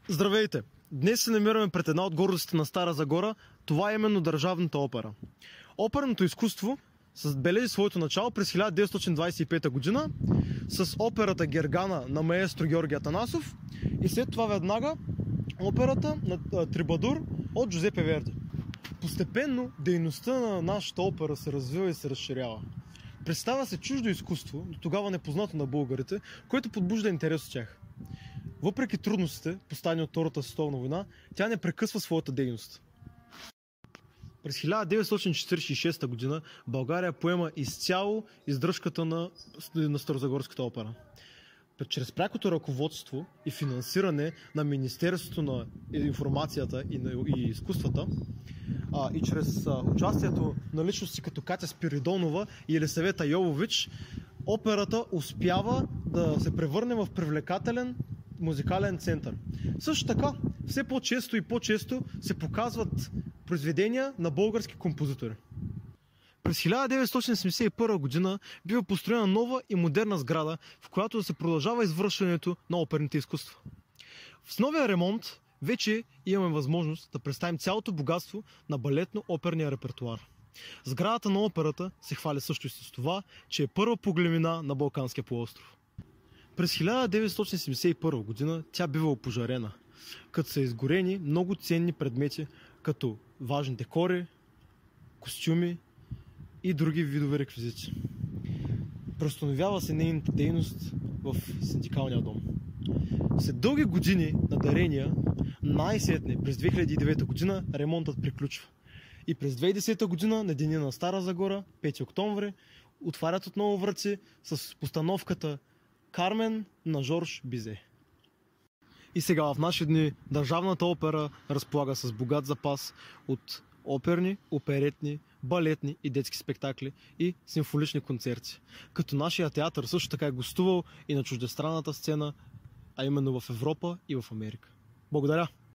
Здравейте! Днес се намираме пред една от гордостите на Стара Загора. Това е именно Държавната опера. Оперното изкуство бележи своето начало през 1925 година с операта Гергана на маестро Георги Атанасов и след това веднага операта на Трибадур от Джузепе Верди. Постепенно дейността на нашата опера се развива и се разширява. Представя се чуждо изкуство, до тогава непознато на българите, което подбужда интерес от тях. Въпреки трудностите, поставени от Втората световна война, тя не прекъсва своята дейност. През 1946 година България поема изцяло издръжката на Старозагорската опера. Чрез прякото ръководство и финансиране на Министерството на информацията и изкуствата и чрез участието на личности като Катя Спиридонова и Елисавета Йовович, операта успява да се превърне в привлекателен музикален център. Също така, все по-често и по-често се показват произведения на български композитори. През 1971 година бива построена нова и модерна сграда, в която да се продължава извършването на оперните изкуства. С новия ремонт вече имаме възможност да представим цялото богатство на балетно-оперния репертуар. Сградата на операта се хвали също и с това, че е първа по големина на Балканския полуостров. През 1971 година тя бива опожарена, като са изгорени много ценни предмети, като важни декори, костюми и други видове реквизити. Преустановява се нейната дейност в синдикалния дом. След дълги години на дарения, най-сетне през 2009 година ремонтът приключва. И през 2010 година на деня на Стара Загора, 5 октомври, отварят отново врати с постановката Кармен на Жорж Бизе. И сега в наши дни Държавната опера разполага с богат запас от оперни, оперетни, балетни и детски спектакли и симфонични концерти. Като нашия театър също така е гостувал и на чуждестранната сцена, а именно в Европа и в Америка. Благодаря!